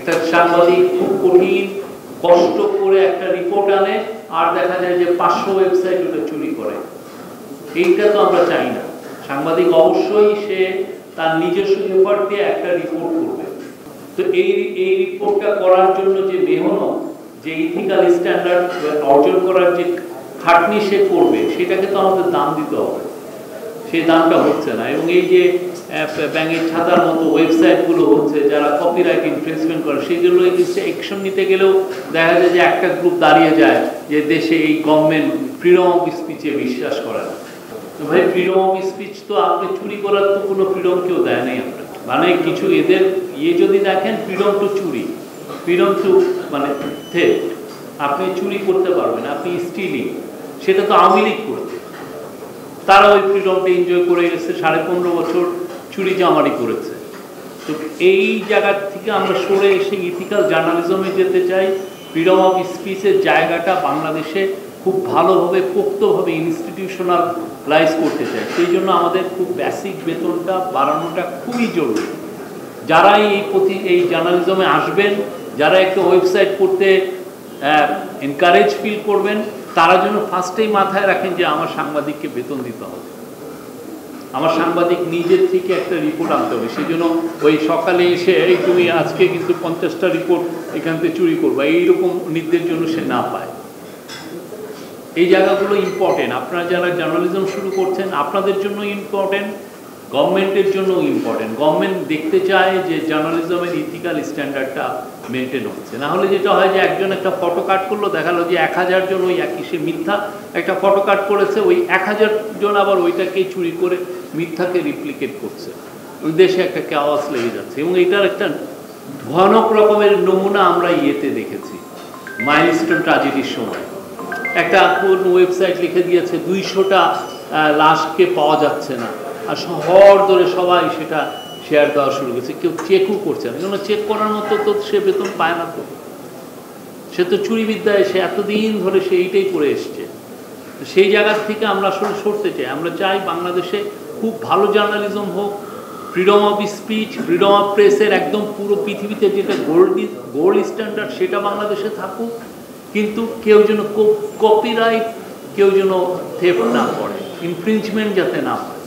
একটা সাংবাদিক খুব কঠিন কষ্ট করে একটা রিপোর্ট আনে আর দেখা যায় যে 500 ওয়েবসাইট ওটা চুরি করে। এইটা তো আমরা চাই না। সাংবাদিক অবশ্যই সে তার নিজস্ব এফর্ট দিয়ে একটা রিপোর্ট করবে। তো এই রিপোর্টটা করার জন্য যে মেহনত, যে ইথিক্যাল স্ট্যান্ডার্ড অর্জন করার যে খাটনি সে করবে, সেটাকে তো আমাদের দাম দিতে হবে। সেই দামটা হচ্ছে না। এবং এই যে ব্যাঙের ছাতার মতো ওয়েবসাইটগুলো হচ্ছে যারা কপিরাইট ইনফ্রিঞ্জমেন্ট করে, সেগুলো অ্যাকশন নিতে গেলেও দেখা যায় যে একটা গ্রুপ দাঁড়িয়ে যায় যে দেশে এই গভর্নমেন্ট ফ্রিডম অফ স্পিচে বিশ্বাস করে না। তো ভাই, ফ্রিডম অফ স্পিচ তো আপনি চুরি করার তো কোনো ফ্রিডম কেউ দেয় নাই আপনার। মানে কিছু এদের যদি দেখেন ফ্রিডম টু চুরি, ফ্রিডম টু মানে থেফট, আপনি চুরি করতে পারবেন, আপনি স্টিলিং, সেটা তো আওয়ামী লীগ করতে। তারা ওই ফ্রিডমটা এনজয় করে গেছে, 15.5 বছর চুরি জামারি করেছে। তো এই জায়গা থেকে আমরা সরে এসে ইথিক্যাল জার্নালিজমে যেতে চাই। ফ্রিডম অফ স্পিচের জায়গাটা বাংলাদেশে খুব ভালোভাবে পোক্তভাবে ইনস্টিটিউশনালাইজ করতে চাই। সেই জন্য আমাদের খুব বেসিক বেতনটা বাড়ানোটা খুবই জরুরি। যারা এই জার্নালিজমে আসবেন, যারা একটা ওয়েবসাইট করতে এনকারেজ ফিল করবেন, তারা যেন ফার্স্টেই মাথায় রাখেন যে আমার সাংবাদিককে বেতন দিতে হবে, আমার সাংবাদিক নিজের থেকে একটা রিপোর্ট আনতে হবে। সেই জন্য ওই সকালে এসে এই তুমি আজকে কিন্তু 50টা রিপোর্ট এখান থেকে চুরি করবা, এইরকম নির্দেশ জন্য সে না পায়। এই জায়গাগুলো ইম্পর্টেন্ট। আপনারা যারা জার্নালিজম শুরু করছেন, আপনাদের জন্য ইম্পর্টেন্ট, গভর্নমেন্টের জন্য ইম্পর্টেন্ট। গভর্নমেন্ট দেখতে চায় যে জার্নালিজমের ইথিক্যাল স্ট্যান্ডার্ডটা মেনটেন হচ্ছে। না হলে যেটা হয় যে একজন একটা ফটো কাট করলো, দেখালো যে 1000 জন ওই একই, সে মিথ্যা একটা ফটো কাট করেছে, ওই 1000 জন আবার ওইটাকেই চুরি করে মিথ্যাকে রিপ্লিকেট করছে। ওই দেশে একটা কেওয়াস লেগে যাচ্ছে। এবং এটার একটা ভয়ানক রকমের নমুনা আমরা দেখেছি মাইলস্টোন ট্র্যাজেডির সময়। একটা কোন ওয়েবসাইট লিখে দিয়েছে 200টা লাশকে পাওয়া যাচ্ছে না, আর শহর ধরে সবাই সেটা শেয়ার দেওয়া শুরু করেছে। কেউ চেকও করছে না, কেন চেক করার মতো তো সে বেতন পায় না। তো সে তো চুরিবিদ্যায় সে এতদিন ধরে সে এইটাই করে এসছে। সেই জায়গার থেকে আমরা আসলে সরতে চাই। আমরা চাই বাংলাদেশে খুব ভালো জার্নালিজম হোক, freedom of speech, freedom of প্রেসের একদম পুরো পৃথিবীতে যেটা গোল্ড স্ট্যান্ডার্ড সেটা বাংলাদেশে থাকুক, কিন্তু কেউ যেন কপিরাইট, কেউ যেন থেফট না করে, ইনফ্রিঞ্জমেন্ট যাতে না হয়,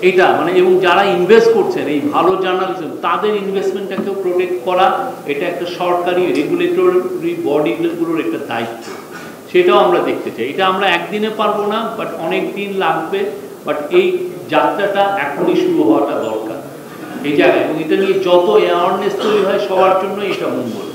এটা মানে। এবং যারা ইনভেস্ট করছেন এই ভালো জার্নালিজম, তাদের ইনভেস্টমেন্টটাকেও প্রোটেক্ট করা, এটা একটা সরকারি রেগুলেটরি বডিগুলোর একটা দায়িত্ব। সেটাও আমরা দেখতে চাই। এটা আমরা একদিনে পারবো না, বাট অনেক দিন লাগবে। বাট এই যাত্রাটা এখনই শুরু হওয়াটা দরকার এই জায়গায়। এবং এটা নিয়ে যত অ্যাওয়ারনেস তৈরি হয় সবার জন্য এটা মঙ্গল।